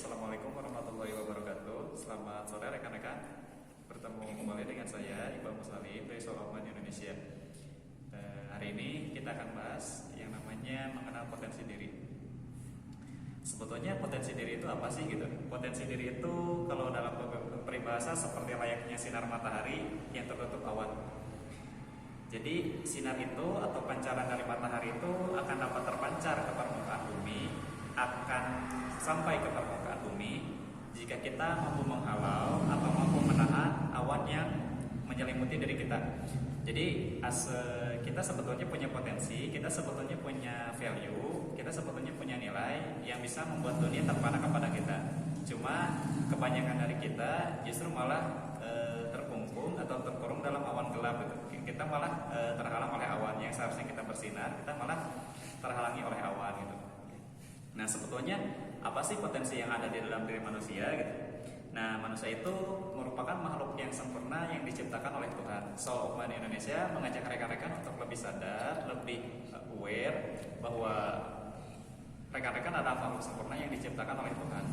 Assalamualaikum warahmatullahi wabarakatuh. Selamat sore rekan-rekan. Bertemu kembali dengan saya Iqbal Muslim dari Solomon Indonesia. Hari ini kita akan bahas yang namanya mengenal potensi diri. Sebetulnya potensi diri itu apa sih gitu? Potensi diri itu kalau dalam peribahasa seperti layaknya sinar matahari yang tertutup awan. Jadi sinar itu atau pancaran dari matahari itu akan dapat terpancar ke permukaan bumi, akan sampai ke permukaan bumi jika kita mampu menghalau atau mampu menahan awan yang menyelimuti diri kita. Jadi kita sebetulnya punya potensi, kita sebetulnya punya value, kita sebetulnya punya nilai yang bisa membuat dunia terpana kepada kita. Cuma kebanyakan dari kita justru malah terkungkung atau terkurung dalam awan gelap gitu. Kita malah terhalang oleh awan yang seharusnya kita bersinar, kita malah terhalangi oleh awan gitu. Nah, sebetulnya apa sih potensi yang ada di dalam diri manusia gitu? Nah, manusia itu merupakan makhluk yang sempurna yang diciptakan oleh Tuhan. Solomon Indonesia mengajak rekan-rekan untuk lebih sadar, lebih aware bahwa rekan-rekan adalah makhluk sempurna yang diciptakan oleh Tuhan.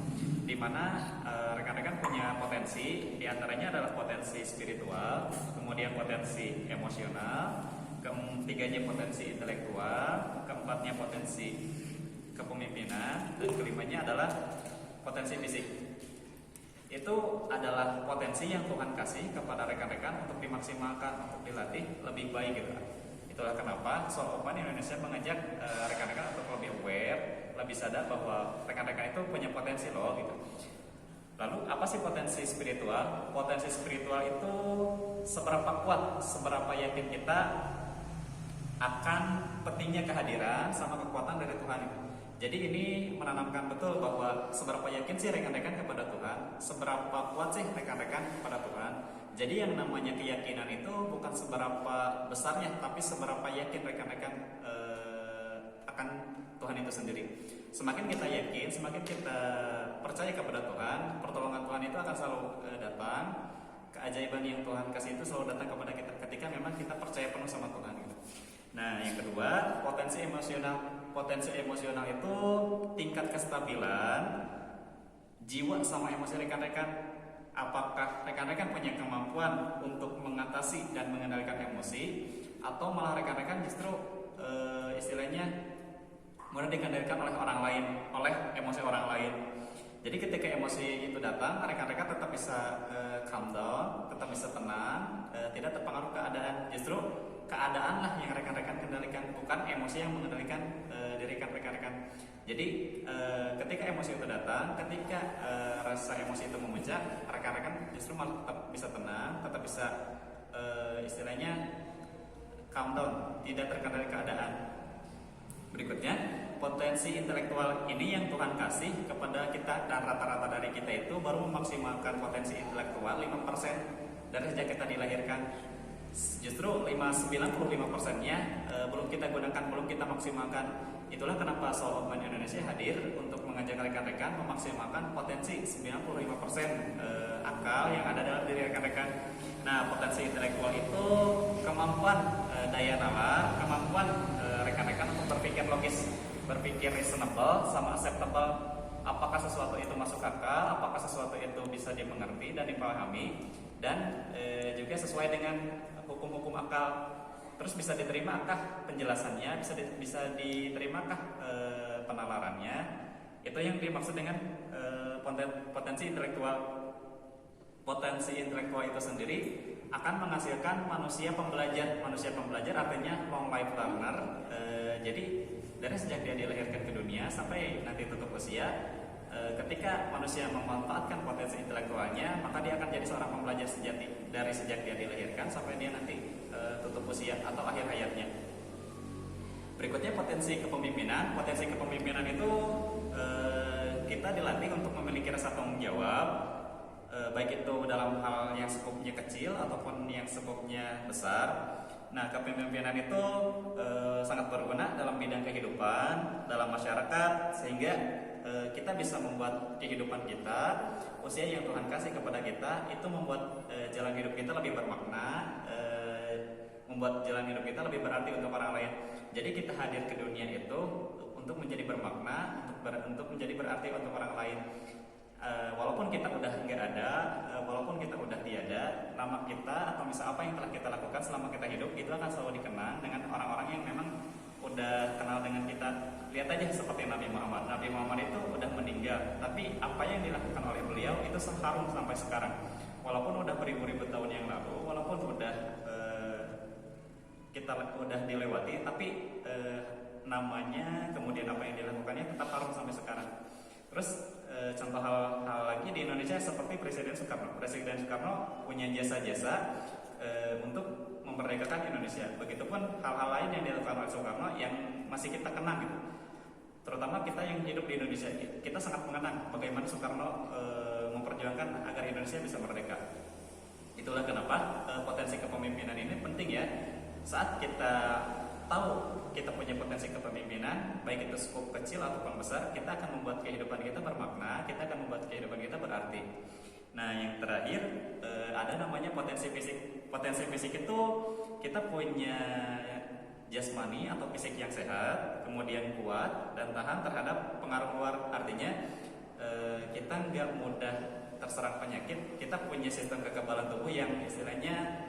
Di mana rekan-rekan punya potensi, diantaranya adalah potensi spiritual, kemudian potensi emosional, ketiganya potensi intelektual, keempatnya potensi kepemimpinan, dan kelimanya adalah potensi fisik. Itu adalah potensi yang Tuhan kasih kepada rekan-rekan untuk dimaksimalkan, untuk dilatih lebih baik gitu. Itulah kenapa Solomon Indonesia mengajak rekan-rekan untuk lebih aware, lebih sadar bahwa rekan-rekan itu punya potensi loh gitu. Lalu apa sih potensi spiritual? Potensi spiritual itu seberapa kuat, seberapa yakin kita akan pentingnya kehadiran sama kekuatan dari Tuhan itu. Jadi ini menanamkan betul bahwa seberapa yakin sih rekan-rekan kepada Tuhan, seberapa kuat sih rekan-rekan kepada Tuhan. Jadi yang namanya keyakinan itu bukan seberapa besarnya, tapi seberapa yakin rekan-rekan akan Tuhan itu sendiri. Semakin kita yakin, semakin kita percaya kepada Tuhan, pertolongan Tuhan itu akan selalu datang. Keajaiban yang Tuhan kasih itu selalu datang kepada kita ketika memang kita percaya penuh sama Tuhan gitu. Nah, yang kedua, potensi emosional. Potensi emosional itu tingkat kestabilan jiwa sama emosi rekan-rekan. Apakah rekan-rekan punya kemampuan untuk mengatasi dan mengendalikan emosi, atau malah rekan-rekan justru istilahnya mudah dikendalikan oleh orang lain, oleh emosi orang lain. Jadi ketika emosi itu datang, rekan-rekan tetap bisa calm down, tetap bisa tenang, tidak terpengaruh keadaan. Justru keadaan lah yang rekan-rekan kendalikan, bukan emosi yang mengendalikan diri rekan-rekan. Jadi ketika emosi itu datang, ketika rasa emosi itu memuncak, rekan-rekan justru malah tetap bisa tenang, tetap bisa istilahnya calm down, tidak terkendali keadaan. Berikutnya, potensi intelektual ini yang Tuhan kasih kepada kita, dan rata-rata dari kita itu baru memaksimalkan potensi intelektual 5% dari sejak kita dilahirkan. Justru 95%-nya belum kita gunakan, belum kita maksimalkan. Itulah kenapa Solomon Indonesia hadir untuk mengajak rekan-rekan memaksimalkan potensi 95% akal yang ada dalam diri rekan-rekan. Nah, potensi intelektual itu kemampuan daya nalar, kemampuan rekan-rekan untuk berpikir logis, berpikir reasonable sama acceptable. Apakah sesuatu itu masuk akal, apakah sesuatu itu bisa dimengerti dan dipahami, dan juga sesuai dengan hukum-hukum akal. Terus bisa diterimakah penjelasannya, bisa diterimakah penalarannya. Itu yang dimaksud dengan potensi intelektual. Potensi intelektual itu sendiri akan menghasilkan manusia pembelajar. Manusia pembelajar artinya long life learner. Jadi dari sejak dia dilahirkan ke dunia sampai nanti tutup usia, ketika manusia memanfaatkan potensi intelektualnya, maka dia akan jadi seorang pembelajar sejati dari sejak dia dilahirkan sampai dia nanti tutup usia atau akhir hayatnya. Berikutnya potensi kepemimpinan. Potensi kepemimpinan itu kita dilatih untuk memiliki rasa tanggung jawab, baik itu dalam hal yang skupnya kecil ataupun yang skupnya besar. Nah, kepemimpinan itu sangat berguna dalam bidang kehidupan, dalam masyarakat, sehingga kita bisa membuat kehidupan kita, usia yang Tuhan kasih kepada kita, itu membuat jalan hidup kita lebih bermakna, membuat jalan hidup kita lebih berarti untuk orang lain. Jadi kita hadir ke dunia itu untuk menjadi bermakna, untuk menjadi berarti untuk orang lain. walaupun kita udah nggak ada, walaupun kita udah tiada, nama kita atau misal apa yang telah kita lakukan selama kita hidup itu akan selalu dikenang dengan orang-orang yang memang udah kenal dengan kita. Lihat aja seperti Nabi Muhammad. Nabi Muhammad itu udah meninggal, tapi apa yang dilakukan oleh beliau itu harum sampai sekarang. Walaupun udah beribu-ribu tahun yang lalu, walaupun udah kita udah dilewati, tapi namanya kemudian apa yang dilakukannya tetap harum sampai sekarang. Terus contoh hal lagi di Indonesia seperti Presiden Soekarno. Presiden Soekarno punya jasa-jasa untuk memerdekakan Indonesia. Begitupun hal-hal lain yang dilakukan oleh Soekarno yang masih kita kenang gitu. Terutama kita yang hidup di Indonesia, kita sangat mengenang bagaimana Soekarno memperjuangkan agar Indonesia bisa merdeka. Itulah kenapa potensi kepemimpinan ini penting ya. Saat kita tahu kita punya potensi kepemimpinan, baik itu skop kecil ataupun besar, kita akan membuat kehidupan kita bermakna, kita akan membuat kehidupan kita berarti. Nah, yang terakhir ada namanya potensi fisik. Potensi fisik itu kita punya jasmani atau fisik yang sehat, kemudian kuat dan tahan terhadap pengaruh luar. Artinya kita nggak mudah terserang penyakit, kita punya sistem kekebalan tubuh yang istilahnya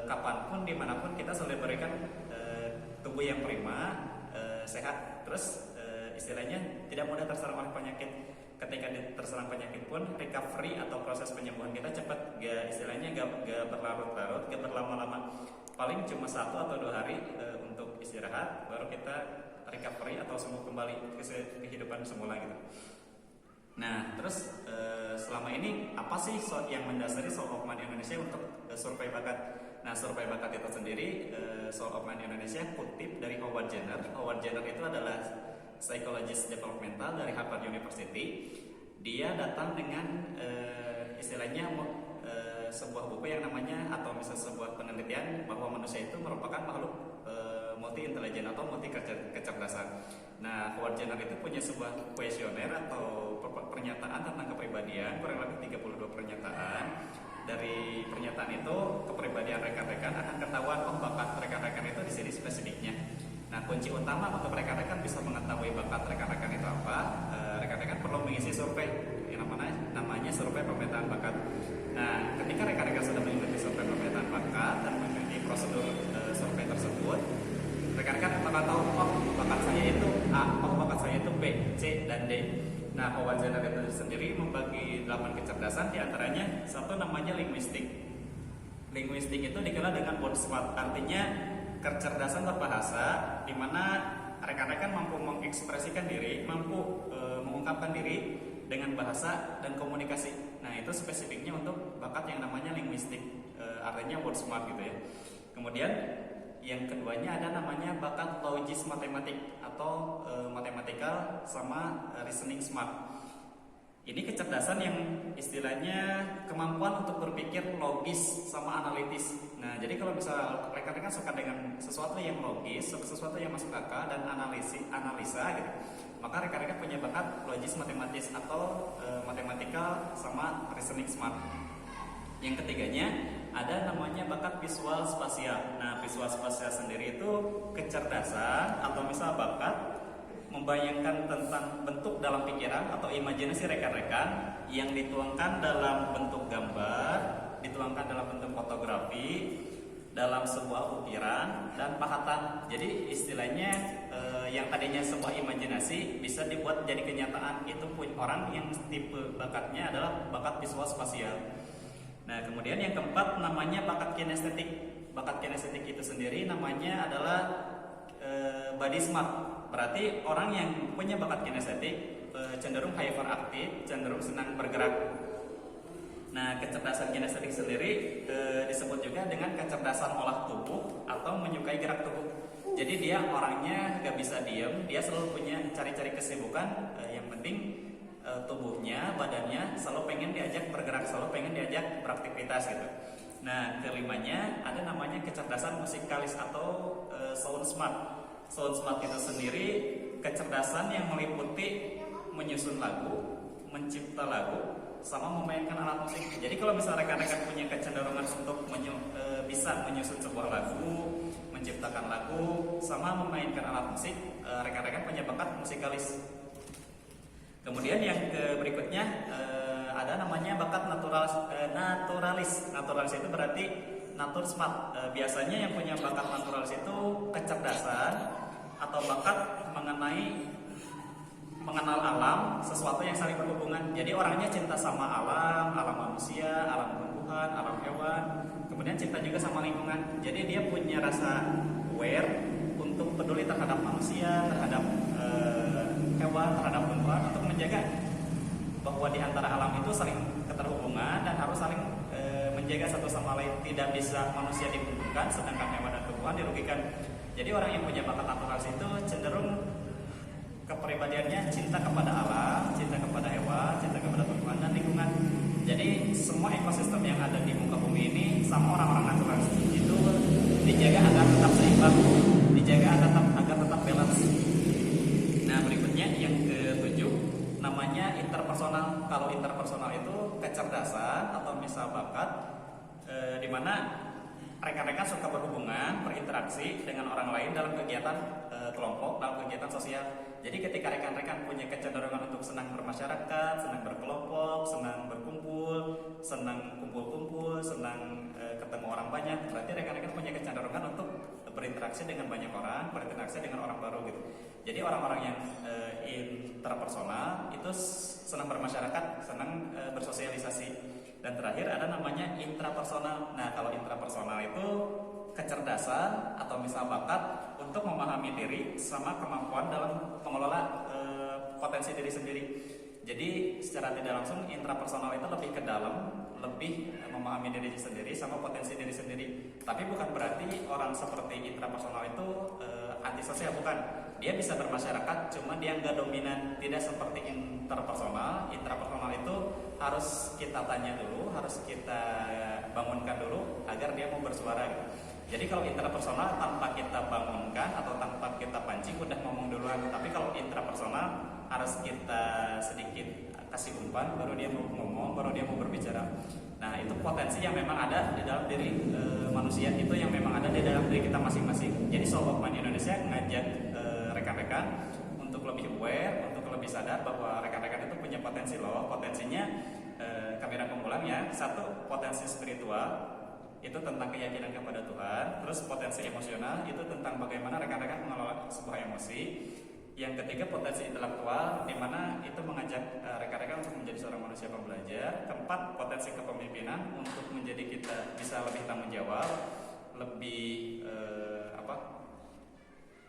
kapanpun, dimanapun kita selalu berikan tubuh yang prima, sehat, terus istilahnya tidak mudah terserang oleh penyakit. Ketika terserang penyakit pun recovery atau proses penyembuhan kita cepat, istilahnya gak berlarut-larut, gak berlama-lama. Paling cuma 1 atau 2 hari untuk istirahat, baru kita recovery atau sembuh kembali ke kehidupan semula gitu. Nah, terus selama ini apa sih yang mendasari Soul of Mind Indonesia untuk survei bakat? Nah, survei bakat itu sendiri, Soul of Mind Indonesia kutip dari Howard Jenner. Howard Jenner itu adalah psychologist developmental dari Harvard University. Dia datang dengan istilahnya sebuah buku yang namanya, atau misalnya sebuah penelitian bahwa manusia itu merupakan makhluk multi intelijen atau multi kecerdasan. Nah, Howard Jenner itu punya sebuah kuesioner atau pernyataan tentang kepribadian, kurang lebih 32 pernyataan. Dari pernyataan itu, kepribadian rekan-rekan akan ketahuan, bakat rekan-rekan itu di sini spesifiknya. Nah, kunci utama untuk rekan-rekan bisa mengetahui bakat rekan-rekan itu apa, rekan-rekan perlu mengisi survei yang namanya survei pemetaan bakat. Nah, ketika rekan-rekan sudah mengikuti survei pemetaan bakat dan mengikuti prosedur survei tersebut, rekan-rekan akan tahu, bakat saya itu A, bakat saya itu B, C, dan D. Nah, Howard Jenner itu sendiri membagi 8 kecerdasan, diantaranya satu namanya linguistik. Linguistik itu dikenal dengan word smart, artinya kecerdasan berbahasa, di mana rekan-rekan mampu mengekspresikan diri, mampu mengungkapkan diri dengan bahasa dan komunikasi. Nah, itu spesifiknya untuk bakat yang namanya linguistik, artinya word smart gitu ya. Kemudian yang keduanya ada namanya bakat logis matematik atau matematikal sama reasoning smart. Ini kecerdasan yang istilahnya kemampuan untuk berpikir logis sama analitis. Nah, jadi kalau bisa rekan-rekan suka dengan sesuatu yang logis, sesuatu yang masuk akal dan analisa gitu, maka rekan-rekan punya bakat logis matematis atau matematikal sama reasoning smart. Yang ketiganya ada namanya bakat visual spasial. Nah, visual spasial sendiri itu kecerdasan atau misal bakat membayangkan tentang bentuk dalam pikiran atau imajinasi rekan-rekan yang dituangkan dalam bentuk gambar, dituangkan dalam bentuk fotografi, dalam sebuah ukiran dan pahatan. Jadi istilahnya yang tadinya sebuah imajinasi bisa dibuat jadi kenyataan. Itu pun orang yang tipe bakatnya adalah bakat visual spasial. Nah, kemudian yang keempat namanya bakat kinestetik. Bakat kinestetik itu sendiri namanya adalah body smart. Berarti orang yang punya bakat kinestetik cenderung hyperaktif, cenderung senang bergerak. Nah, kecerdasan kinestetik sendiri disebut juga dengan kecerdasan olah tubuh atau menyukai gerak tubuh. Jadi dia orangnya gak bisa diem, dia selalu punya cari-cari kesibukan. Yang penting tubuhnya, badannya selalu pengen diajak bergerak, selalu pengen diajak beraktivitas gitu. Nah, kelimanya ada namanya kecerdasan musikalis atau sound smart. Sound smart itu sendiri kecerdasan yang meliputi menyusun lagu, mencipta lagu, sama memainkan alat musik. Jadi kalau misalnya rekan-rekan punya kecenderungan untuk bisa menyusun sebuah lagu, menciptakan lagu, sama memainkan alat musik, rekan-rekan punya bakat musikalis. Kemudian yang berikutnya ada namanya bakat naturalis. Naturalis itu berarti natur smart. Biasanya yang punya bakat naturalis itu kecerdasan atau bakat mengenal alam, sesuatu yang saling berhubungan. Jadi orangnya cinta sama alam, alam manusia, alam tumbuhan, alam hewan. Kemudian cinta juga sama lingkungan. Jadi dia punya rasa aware untuk peduli terhadap manusia, terhadap hewan, terhadap tumbuhan, untuk menjaga bahwa di antara alam itu saling keterhubungan dan harus saling menjaga satu sama lain. Tidak bisa manusia diuntungkan sedangkan hewan dan tumbuhan dirugikan. Jadi orang yang punya bakat naturalis itu cenderung kepribadiannya cinta kepada alam, cinta kepada hewan, cinta kepada tumbuhan dan lingkungan. Jadi semua ekosistem yang ada di muka bumi ini sama orang-orang naturalis itu dijaga agar tetap seimbang, dijaga agar tetap balance. Nah, berikutnya yang ketujuh namanya interpersonal. Kalau interpersonal itu kecerdasan atau misal bakat di mana rekan-rekan suka berhubungan, berinteraksi dengan orang lain dalam kegiatan kelompok, dalam kegiatan sosial. Jadi ketika rekan-rekan punya kecenderungan untuk senang bermasyarakat, senang berkelompok, senang berkumpul, senang kumpul-kumpul, senang ketemu orang banyak, berarti rekan-rekan punya kecenderungan untuk berinteraksi dengan banyak orang, berinteraksi dengan orang baru gitu. Jadi orang-orang yang interpersonal itu senang bermasyarakat, senang bersosialisasi. Dan terakhir ada namanya intrapersonal. Nah, kalau intrapersonal itu kecerdasan atau misal bakat untuk memahami diri sama kemampuan dalam mengelola potensi diri sendiri. Jadi secara tidak langsung intrapersonal itu lebih ke dalam, lebih memahami diri sendiri sama potensi diri sendiri. Tapi bukan berarti orang seperti intrapersonal itu antisosial, bukan. Dia bisa bermasyarakat, cuma dia nggak dominan. Tidak seperti interpersonal. Intrapersonal itu harus kita tanya dulu, harus kita bangunkan dulu agar dia mau bersuara gitu. Jadi kalau interpersonal tanpa kita bangunkan atau tanpa kita pancing udah ngomong duluan. Tapi kalau intrapersonal harus kita sedikit kasih umpan baru dia mau ngomong, baru dia mau berbicara. Nah, itu potensi yang memang ada di dalam diri manusia, itu yang memang ada di dalam diri kita masing-masing. Jadi Soul of Mind Indonesia ngajak rekan-rekan untuk lebih aware, untuk lebih sadar bahwa rekan-rekan itu punya potensi loh. Potensinya kami rangkum ulang ya. Satu, potensi spiritual, itu tentang keyakinan kepada Tuhan. Terus potensi emosional itu tentang bagaimana rekan-rekan mengelola sebuah emosi. Yang ketiga, potensi intelektual, di mana itu mengajak rekan-rekan untuk menjadi seorang manusia pembelajar. Keempat, potensi kepemimpinan untuk menjadi kita bisa lebih tanggung jawab, lebih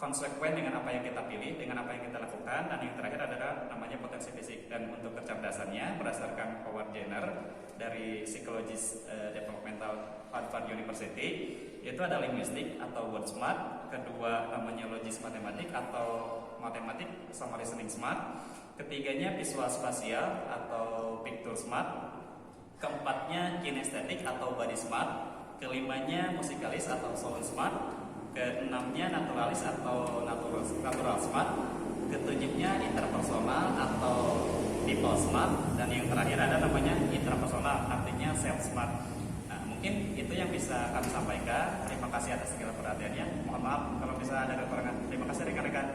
konsekuen dengan apa yang kita pilih, dengan apa yang kita lakukan. Dan yang terakhir adalah namanya potensi fisik. Dan untuk kecerdasannya berdasarkan Howard Jenner dari Psychologist Developmental Harvard University, itu ada linguistik atau word smart, kedua namanya logis matematik atau matematik sama listening smart, ketiganya visual spasial atau picture smart, keempatnya kinestetik atau body smart, kelimanya musikalis atau sound smart, keenamnya naturalis atau natural smart, ketujuhnya interpersonal atau people smart, dan yang terakhir ada namanya intrapersonal, artinya self smart. Nah, mungkin itu yang bisa kami sampaikan. Terima kasih atas segala perhatiannya. Mohon maaf kalau bisa ada kekurangan. Terima kasih rekan-rekan.